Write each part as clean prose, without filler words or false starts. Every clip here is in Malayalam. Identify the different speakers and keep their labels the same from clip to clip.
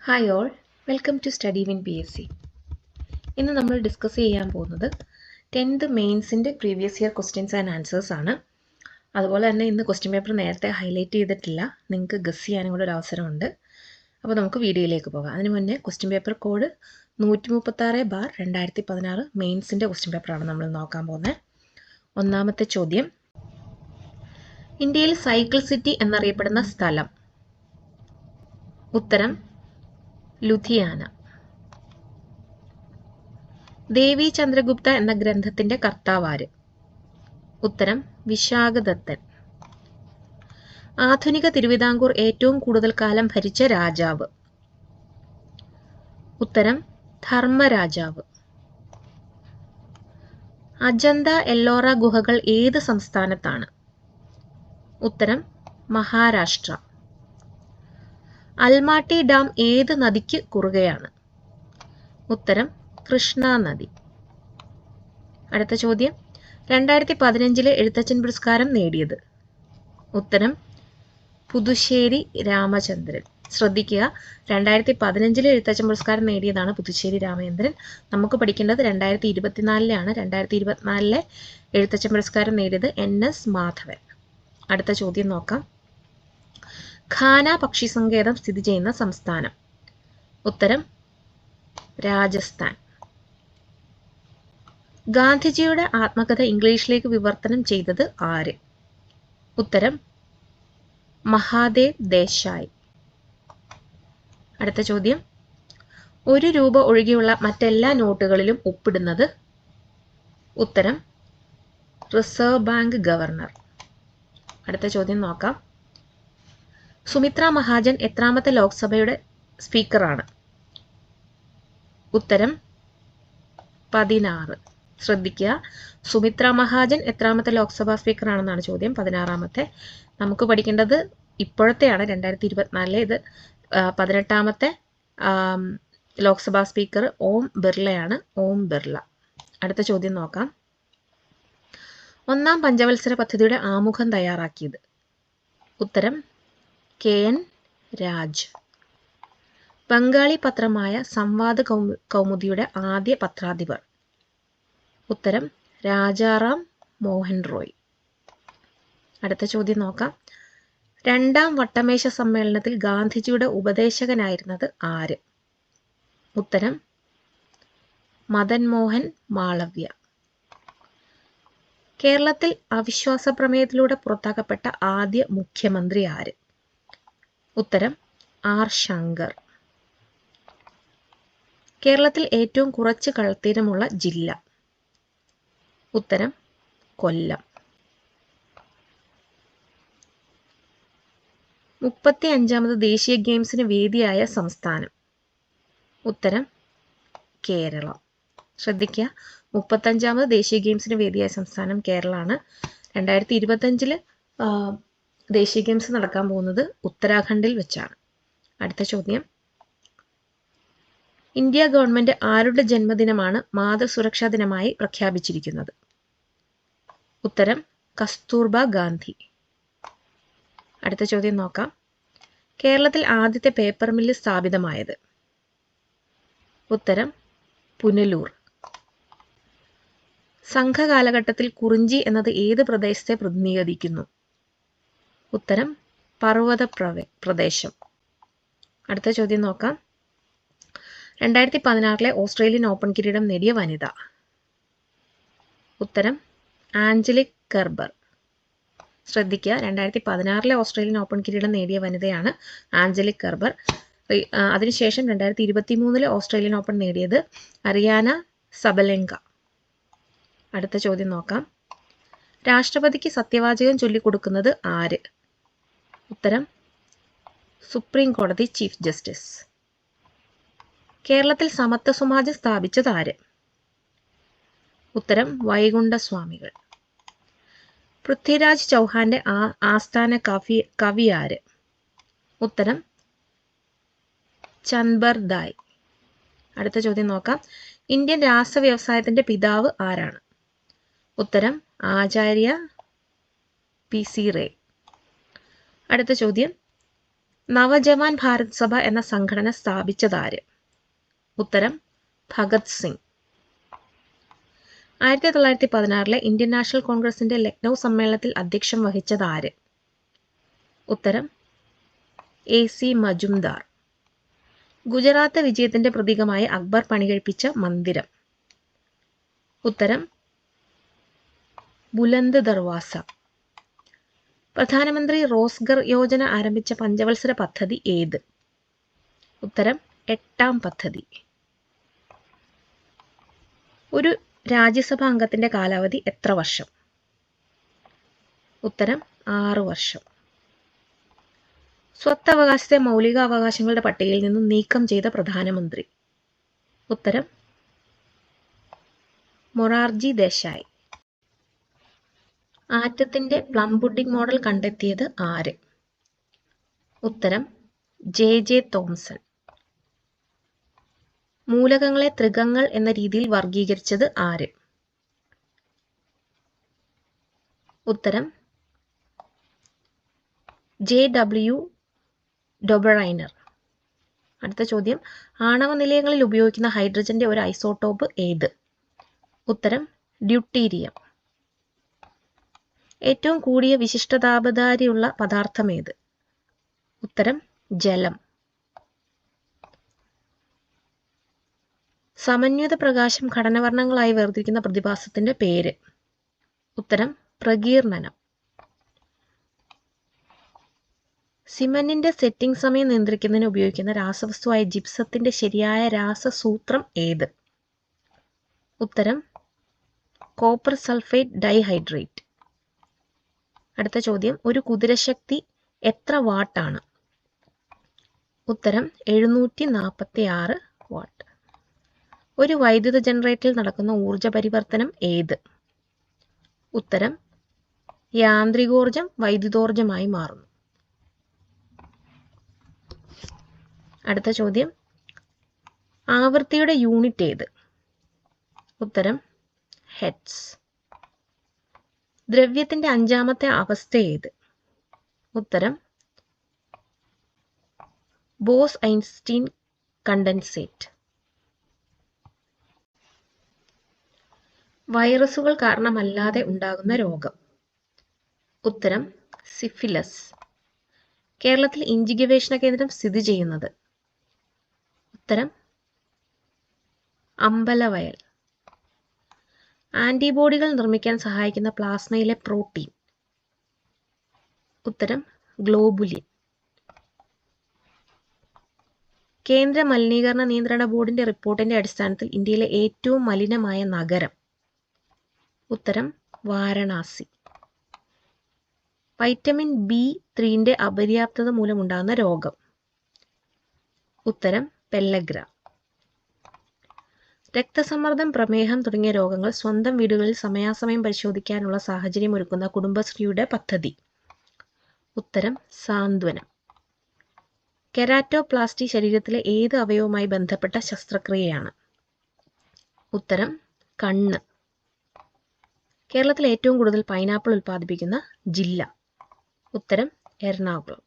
Speaker 1: Hi all, welcome to Study Win PSC. ഇന്ന് നമ്മൾ ഡിസ്കസ് ചെയ്യാൻ പോകുന്നത് 10th മെയിൻസിൻ്റെ previous year questions and answers ആണ്. അതുപോലെ തന്നെ ഇന്ന് ക്വസ്റ്റ്യൻ പേപ്പർ നേരത്തെ ഹൈലൈറ്റ് ചെയ്തിട്ടില്ല, നിങ്ങൾക്ക് ഗസ് ചെയ്യാനും കൂടെ ഒരു അവസരമുണ്ട്. അപ്പോൾ നമുക്ക് വീഡിയോയിലേക്ക് പോകാം. അതിന് മുന്നേ ക്വസ്റ്റ്യൻ പേപ്പർ കോഡ് 136/2016 മെയിൻസിൻ്റെ ക്വസ്റ്റ്യൻ പേപ്പറാണ് നമ്മൾ നോക്കാൻ പോകുന്നത്. ഒന്നാമത്തെ ചോദ്യം, ഇന്ത്യയിൽ സൈക്കിൾ സിറ്റി എന്നറിയപ്പെടുന്ന സ്ഥലം? ഉത്തരം ലുധിയാന. ദേവി ചന്ദ്രഗുപ്ത എന്ന ഗ്രന്ഥത്തിന്റെ കർത്താവാര്? ഉത്തരം വിശാഖദത്തൻ. ആധുനിക തിരുവിതാംകൂർ ഏറ്റവും കൂടുതൽ കാലം ഭരിച്ച രാജാവ്? ഉത്തരം ധർമ്മരാജാവ്. അജന്ത എല്ലോറ ഗുഹകൾ ഏത് സംസ്ഥാനത്താണ്? ഉത്തരം മഹാരാഷ്ട്ര. അൽമാട്ടി ഡാം ഏത് നദിക്ക് കുറുകയാണ്? ഉത്തരം കൃഷ്ണ നദി. അടുത്ത ചോദ്യം, 2015 എഴുത്തച്ഛൻ പുരസ്കാരം നേടിയത്? ഉത്തരം പുതുശ്ശേരി രാമചന്ദ്രൻ. ശ്രദ്ധിക്കുക, 2015 എഴുത്തച്ഛൻ പുരസ്കാരം നേടിയതാണ് പുതുശ്ശേരി രാമചന്ദ്രൻ. നമുക്ക് പഠിക്കേണ്ടത് 2024 2024 എഴുത്തച്ഛൻ പുരസ്കാരം നേടിയത് NS മാധവൻ. അടുത്ത ചോദ്യം നോക്കാം. ഖാന പക്ഷി സങ്കേതം സ്ഥിതി ചെയ്യുന്ന സംസ്ഥാനം? ഉത്തരം രാജസ്ഥാൻ. ഗാന്ധിജിയുടെ ആത്മകഥ ഇംഗ്ലീഷിലേക്ക് വിവർത്തനം ചെയ്തത് ആര്? ഉത്തരം മഹാദേവ് ദേശായി. അടുത്ത ചോദ്യം, 1 രൂപ ഒഴികെയുള്ള മറ്റെല്ലാ നോട്ടുകളിലും ഒപ്പിടുന്നത്? ഉത്തരം റിസർവ് ബാങ്ക് ഗവർണർ. അടുത്ത ചോദ്യം നോക്കാം. സുമിത്ര മഹാജൻ എത്രാമത്തെ ലോക്സഭയുടെ സ്പീക്കറാണ്? ഉത്തരം 16. ശ്രദ്ധിക്കുക, സുമിത്ര മഹാജൻ എത്രാമത്തെ ലോക്സഭാ സ്പീക്കറാണെന്നാണ് ചോദ്യം. 16ാമത്തെ. നമുക്ക് പഠിക്കേണ്ടത് ഇപ്പോഴത്തെയാണ്, 2024. ഇത് 18ാമത്തെ ലോക്സഭാ സ്പീക്കർ ഓം ബിർളയാണ്. ഓം ബിർള. അടുത്ത ചോദ്യം നോക്കാം. 1ാം പഞ്ചവത്സര പദ്ധതിയുടെ ആമുഖം തയ്യാറാക്കിയത്? ഉത്തരം KN രാജ്. ബംഗാളി പത്രമായ സംവാദ് കൗമുദിയുടെ ആദ്യ പത്രാധിപർ? ഉത്തരം രാജാറാം മോഹൻ റോയ്. അടുത്ത ചോദ്യം നോക്കാം. 2ാം വട്ടമേശ സമ്മേളനത്തിൽ ഗാന്ധിജിയുടെ ഉപദേശകനായിരുന്നത് ആര്? ഉത്തരം മദൻ മോഹൻ മാളവ്യ. കേരളത്തിൽ അവിശ്വാസ പ്രമേയത്തിലൂടെ പുറത്താക്കപ്പെട്ട ആദ്യ മുഖ്യമന്ത്രി ആര്? ഉത്തരം R ശങ്കർ. കേരളത്തിൽ ഏറ്റവും കുറച്ച് കടൽത്തീരമുള്ള ജില്ല? ഉത്തരം കൊല്ലം. 35ാമത് ദേശീയ ഗെയിംസിന് വേദിയായ സംസ്ഥാനം? ഉത്തരം കേരളം. ശ്രദ്ധിക്കുക, 35ാമത് ദേശീയ ഗെയിംസിന് വേദിയായ സംസ്ഥാനം കേരളമാണ്. 2025 ദേശീയ ഗെയിംസ് നടക്കാൻ പോകുന്നത് ഉത്തരാഖണ്ഡിൽ വെച്ചാണ്. അടുത്ത ചോദ്യം, ഇന്ത്യ ഗവൺമെന്റ് ആരുടെ ജന്മദിനമാണ് മാതൃസുരക്ഷാ ദിനമായി പ്രഖ്യാപിച്ചിരിക്കുന്നത്? ഉത്തരം കസ്തൂർബ ഗാന്ധി. അടുത്ത ചോദ്യം നോക്കാം. കേരളത്തിൽ ആദ്യത്തെ പേപ്പർ മില്ല് സ്ഥാപിതമായത്? ഉത്തരം പുനലൂർ. സംഘകാലഘട്ടത്തിൽ കുറിഞ്ചി എന്നത് ഏത് പ്രദേശത്തെ പ്രതിനിധീകരിക്കുന്നു? ഉത്തരം പർവ്വത പ്രദേശം. അടുത്ത ചോദ്യം നോക്കാം. 2016 ഓസ്ട്രേലിയൻ ഓപ്പൺ കിരീടം നേടിയ വനിത? ഉത്തരം ആഞ്ചലിക് കെർബർ. ശ്രദ്ധിക്കുക, 2016 ഓസ്ട്രേലിയൻ ഓപ്പൺ കിരീടം നേടിയ വനിതയാണ് ആഞ്ചലിക് കെർബർ. അതിനുശേഷം 2023 ഓസ്ട്രേലിയൻ ഓപ്പൺ നേടിയത് അരിയാന സബലെങ്ക. അടുത്ത ചോദ്യം നോക്കാം. രാഷ്ട്രപതിക്ക് സത്യവാചകം ചൊല്ലിക്കൊടുക്കുന്നത് ആര്? ഉത്തരം സുപ്രീം കോടതി ചീഫ് ജസ്റ്റിസ്. കേരളത്തിൽ സമത്വ സമാജം സ്ഥാപിച്ചത് ആര്? ഉത്തരം വൈകുണ്ഠസ്വാമികൾ. പൃഥ്വിരാജ് ചൗഹാന്റെ ആസ്ഥാന കവി ആര്? ഉത്തരം ചൻബർദായ്. അടുത്ത ചോദ്യം നോക്കാം. ഇന്ത്യൻ രാസ വ്യവസായത്തിന്റെ പിതാവ് ആരാണ്? ഉത്തരം ആചാര്യ PC റേ. അടുത്ത ചോദ്യം, നവജവാൻ ഭാരത് സഭ എന്ന സംഘടന സ്ഥാപിച്ചതാര്? ഉത്തരം ഭഗത് സിംഗ്. 1916 ഇന്ത്യൻ നാഷണൽ കോൺഗ്രസിന്റെ ലക്നൗ സമ്മേളനത്തിൽ അധ്യക്ഷം വഹിച്ചത് ആര്? ഉത്തരം AC മജുംദാർ. ഗുജറാത്ത് വിജയത്തിന്റെ പ്രതീകമായി അക്ബർ പണികഴിപ്പിച്ച മന്ദിരം? ഉത്തരം ബുലന്ദ് ദർവാസ. പ്രധാനമന്ത്രി റോസ്ഗർ യോജന ആരംഭിച്ച പഞ്ചവത്സര പദ്ധതി ഏത്? ഉത്തരം 8ാം പദ്ധതി. ഒരു രാജ്യസഭാ അംഗത്തിന്റെ കാലാവധി എത്ര വർഷം? ഉത്തരം 6 വർഷം. സ്വത്തവകാശത്തെ മൗലിക അവകാശങ്ങളുടെ പട്ടികയിൽ നിന്നും നീക്കം ചെയ്ത പ്രധാനമന്ത്രി? ഉത്തരം മൊറാർജി ദേശായി. ആറ്റത്തിന്റെ പ്ലം പുഡിംഗ് മോഡൽ കണ്ടെത്തിയത് ആര്? ഉത്തരം JJ തോംസൺ. മൂലകങ്ങളെ ത്രികങ്ങൾ എന്ന രീതിയിൽ വർഗീകരിച്ചത് ആര്? ഉത്തരം JW ഡൊബറൈനർ. അടുത്ത ചോദ്യം, ആണവ നിലയങ്ങളിൽ ഉപയോഗിക്കുന്ന ഹൈഡ്രജന്റെ ഒരു ഐസോട്ടോപ്പ് ഏത്? ഉത്തരം ഡ്യൂട്ടീരിയം. ഏറ്റവും കൂടിയ വിശിഷ്ടതാപധാരിയുള്ള പദാർത്ഥം ഏത്? ഉത്തരം ജലം. സമന്വിത പ്രകാശം ഘടനവർണ്ണങ്ങളായി വേർതിരിക്കുന്ന പ്രതിഭാസത്തിന്റെ പേര്? ഉത്തരം പ്രകീർണനം. സിമന്റിന്റെ സെറ്റിംഗ് സമയം നിയന്ത്രിക്കുന്നതിന് ഉപയോഗിക്കുന്ന രാസവസ്തുവായ ജിപ്സത്തിന്റെ ശരിയായ രാസസൂത്രം ഏത്? ഉത്തരം കോപ്പർ സൾഫേറ്റ് ഡൈഹൈഡ്രേറ്റ്. അടുത്ത ചോദ്യം, ഒരു കുതിരശക്തി എത്ര വാട്ടാണ്? ഉത്തരം 746 വാട്ട്. ഒരു വൈദ്യുത ജനറേറ്ററിൽ നടക്കുന്ന ഊർജ പരിവർത്തനം ഏത്? ഉത്തരം യാന്ത്രികോർജം വൈദ്യുതോർജമായി മാറുന്നു. അടുത്ത ചോദ്യം, ആവൃത്തിയുടെ യൂണിറ്റ് ഏത്? ഉത്തരം ഹെർട്സ്. ദ്രവ്യത്തിന്റെ 5ാമത്തെ അവസ്ഥ ഏത്? ഉത്തരം ബോസ്-ഐൻസ്റ്റീൻ കണ്ടൻസേറ്റ്. വൈറസുകൾ കാരണമല്ലാതെ ഉണ്ടാകുന്ന രോഗം? ഉത്തരം സിഫിലസ്. കേരളത്തിൽ ഇഞ്ചി ഗവേഷണ കേന്ദ്രം സ്ഥിതി ചെയ്യുന്നത്? ഉത്തരം അമ്പലവയൽ. ആന്റിബോഡികൾ നിർമ്മിക്കാൻ സഹായിക്കുന്ന പ്ലാസ്മയിലെ പ്രോട്ടീൻ? ഉത്തരം ഗ്ലോബുലിൻ. കേന്ദ്ര മലിനീകരണ നിയന്ത്രണ ബോർഡിന്റെ റിപ്പോർട്ടിന്റെ അടിസ്ഥാനത്തിൽ ഇന്ത്യയിലെ ഏറ്റവും മലിനമായ നഗരം? ഉത്തരം വാരണാസി. വൈറ്റമിൻ B3 അപര്യാപ്തത മൂലമുണ്ടാകുന്ന രോഗം? ഉത്തരം പെല്ലഗ്ര. രക്തസമ്മർദ്ദം, പ്രമേഹം തുടങ്ങിയ രോഗങ്ങൾ സ്വന്തം വീടുകളിൽ സമയാസമയം പരിശോധിക്കാനുള്ള സാഹചര്യം ഒരുക്കുന്ന കുടുംബശ്രീയുടെ പദ്ധതി? ഉത്തരം സാന്ത്വനം. കെരാറ്റോപ്ലാസ്റ്റി ശരീരത്തിലെ ഏത് അവയവവുമായി ബന്ധപ്പെട്ട ശസ്ത്രക്രിയയാണ്? ഉത്തരം കണ്ണ്. കേരളത്തിൽ ഏറ്റവും കൂടുതൽ പൈനാപ്പിൾ ഉൽപ്പാദിപ്പിക്കുന്ന ജില്ല? ഉത്തരം എറണാകുളം.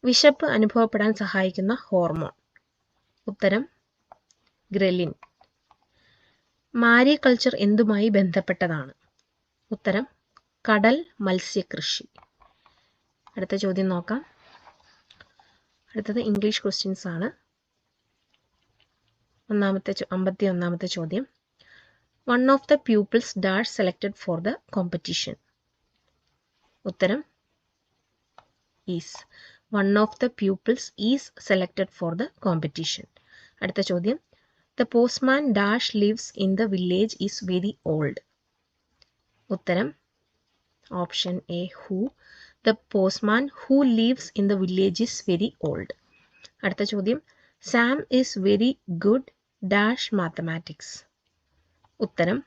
Speaker 1: വിശപ്പ് അനുഭവപ്പെടാൻ സഹായിക്കുന്ന ഹോർമോൺ? ഉത്തരം ഗ്രലിൻ. മാരികൾച്ചർ എന്തുമായി ബന്ധപ്പെട്ടതാണ്? ഉത്തരം കടൽ മത്സ്യകൃഷി. അടുത്ത ചോദ്യം നോക്കാം. അടുത്തത് ഇംഗ്ലീഷ് ക്വസ്റ്റ്യൻസ് ആണ്. 51ാമത്തെ ചോദ്യം, one of the pupils dash selected for the competition? ഉത്തരം is. One of the pupils is selected for the competition. അടുത്ത ചോദ്യം, the postman dash lives in the village is very old? ഉത്തരം option A who. The postman who leaves in the village is very old. അടുത്ത ചോദ്യം, Sam is very good dash mathematics? ഉത്തരം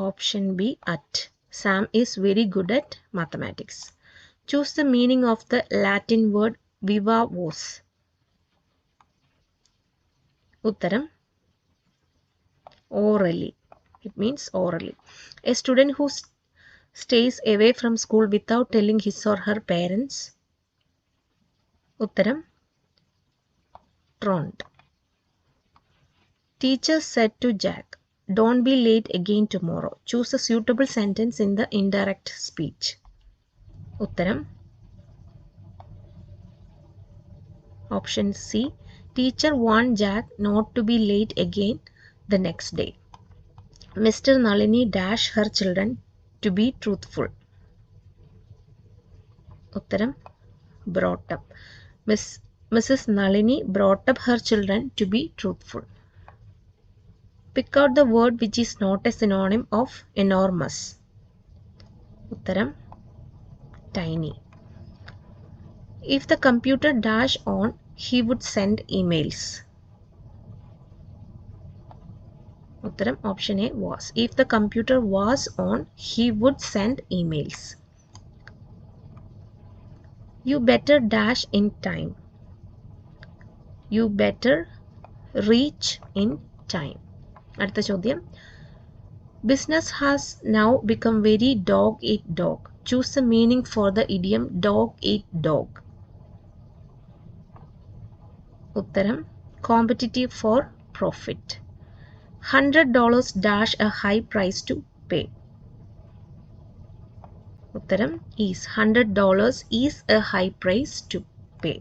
Speaker 1: option B at. Sam is very good at mathematics. Choose the meaning of the Latin word viva voce? ഉത്തരം orally. It means orally. A student who stays away from school without telling his or her parents? ഉത്തരം Trond. Teacher said to Jack, "Don't be late again tomorrow." Choose a suitable sentence in the indirect speech. ഉത്തരം Option C. Teacher warned Jack not to be late again the next day. Mr. Nalini dashed her children to be truthful. Uttaram brought up. Mrs. Nalini brought up her children to be truthful. Pick out the word which is not a synonym of enormous. Uttaram tiny. If the computer dash on, he would send emails. Uttaram option A was. If the computer was on, he would send emails. You better dash in time. You better reach in time. അടുത്ത ചോദ്യം. Business has now become very dog eat dog. Choose the meaning for the idiom dog eat dog. ഉത്തരം competitive for profit. $100 dash a high price to pay. ഉത്തരം is. $100 is a high price to pay.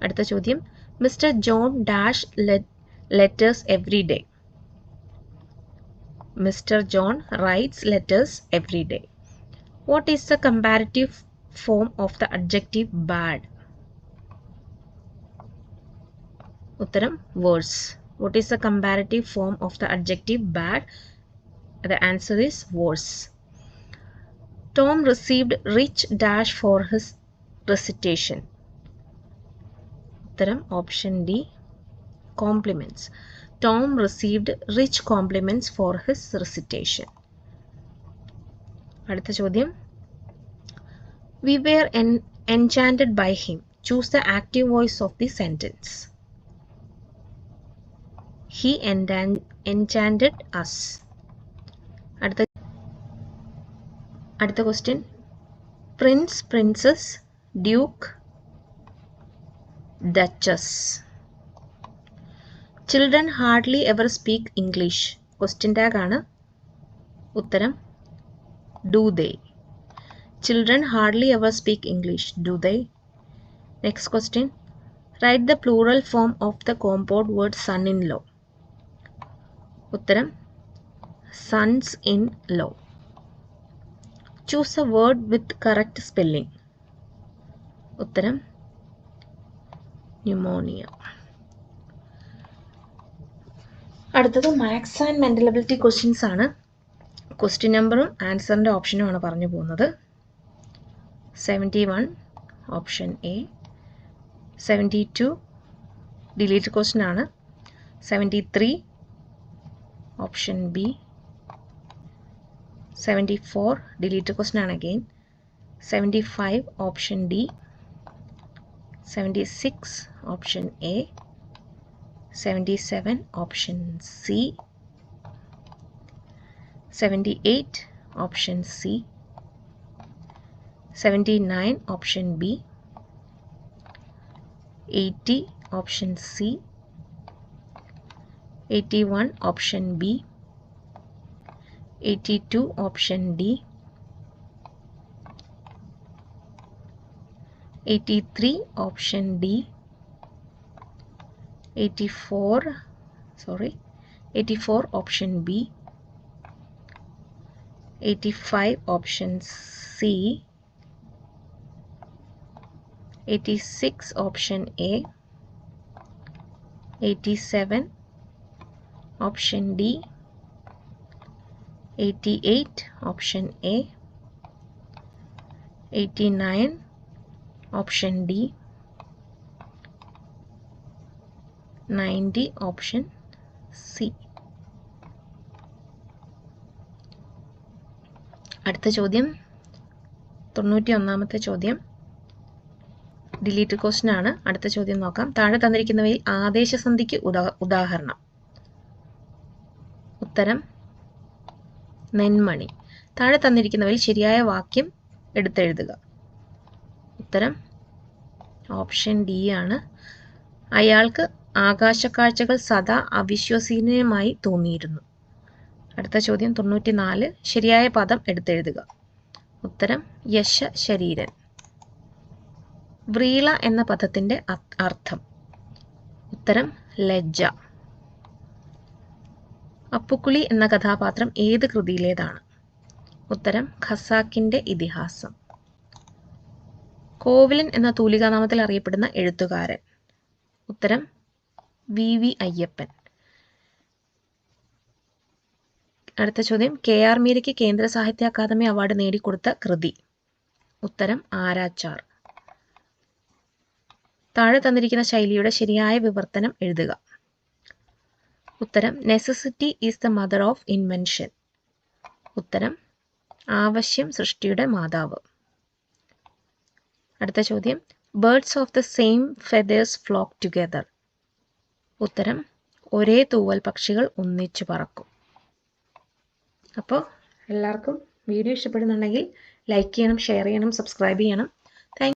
Speaker 1: അടുത്ത ചോദ്യം. Mr. John dash letters every day. Mr. John writes letters every day. What is the comparative form of the adjective bad? Uttaram worse. What is the comparative form of the adjective bad? The answer is worse. Tom received rich dash for his recitation. Uttaram option D. Compliments. Tom received rich compliments for his recitation. അടുത്ത ചോദ്യം. We were enchanted by him. Choose the active voice of the sentence. He enchanted us. അടുത്ത question. Prince, princess, duke, duchess. Children hardly ever speak English. Question tag ആണ്. ഉത്തരം do they. Children hardly ever speak English. Do they? Next question. Write the plural form of the compound word son-in-law. ഉത്തരം sons-in-law. Choose a word with correct spelling. ഉത്തരം pneumonia. അടുത്തത് maths and mental ability questions ആണ്. ക്വസ്റ്റ്യൻ നമ്പറും ആൻസറിൻ്റെ ഓപ്ഷനുമാണ് പറഞ്ഞു പോകുന്നത്. 71 ഓപ്ഷൻ എ, 72 ഡിലീറ്റ് ക്വസ്റ്റ്യൻ ആണ്, 73 ഓപ്ഷൻ ബി, 74 ഡിലീറ്റ് ക്വസ്റ്റ്യൻ ആണ് again, 75 option D, 76 option A, 77 option C, 78 option C, 79 option B, 80 option C, 81 option B, 82 option D, 83 option D, 84 option B, 85 option C, 86 option A, 87 option D, 88 option A, 89 option D, 90 option C. അടുത്ത ചോദ്യം 91ാമത്തെ ചോദ്യം ഡിലീറ്റ് ക്വസ്റ്റ്യൻ ആണ്. അടുത്ത ചോദ്യം നോക്കാം. താഴെ തന്നിരിക്കുന്നവയിൽ ആദേശസന്ധിക്ക് ഉദാഹരണം. ഉത്തരം നെന്മണി. താഴെ തന്നിരിക്കുന്നവയിൽ ശരിയായ വാക്യം എടുത്തെഴുതുക. ഉത്തരം ഓപ്ഷൻ ഡി ആണ്. അയാൾക്ക് ആകാശക്കാഴ്ചകൾ സദാ അവിശ്വസനീയമായി തോന്നിയിരുന്നു. അടുത്ത ചോദ്യം 94. ശരിയായ പദം എടുത്തെഴുതുക. ഉത്തരം യശശരീരൻ. വ്രീള എന്ന പദത്തിൻ്റെ അർത്ഥം. ഉത്തരം ലജ്ജ. അപ്പുക്കുളി എന്ന കഥാപാത്രം ഏത് കൃതിയിലേതാണ്? ഉത്തരം ഖസാക്കിൻ്റെ ഇതിഹാസം. കോവിലൻ എന്ന തൂലികാനാമത്തിൽ അറിയപ്പെടുന്ന എഴുത്തുകാരൻ. ഉത്തരം വി അയ്യപ്പൻ. അടുത്ത ചോദ്യം KR മീരയ്ക്ക് കേന്ദ്ര സാഹിത്യ അക്കാദമി അവാർഡ് നേടിക്കൊടുത്ത കൃതി. ഉത്തരം ആരാച്ചാർ. താഴെ തന്നിരിക്കുന്ന ശൈലിയുടെ ശരിയായ വിവർത്തനം എഴുതുക. ഉത്തരം necessity is the mother of invention. ഉത്തരം ആവശ്യം സൃഷ്ടിയുടെ മാതാവ്. അടുത്ത ചോദ്യം birds of the same feathers flock together. ഉത്തരം ഒരേ തൂവൽ പക്ഷികൾ ഒന്നിച്ചു പറക്കും. അപ്പോൾ എല്ലാവർക്കും വീഡിയോ ഇഷ്ടപ്പെടുന്നുണ്ടെങ്കിൽ ലൈക്ക് ചെയ്യണം, ഷെയർ ചെയ്യണം, സബ്സ്ക്രൈബ് ചെയ്യണം.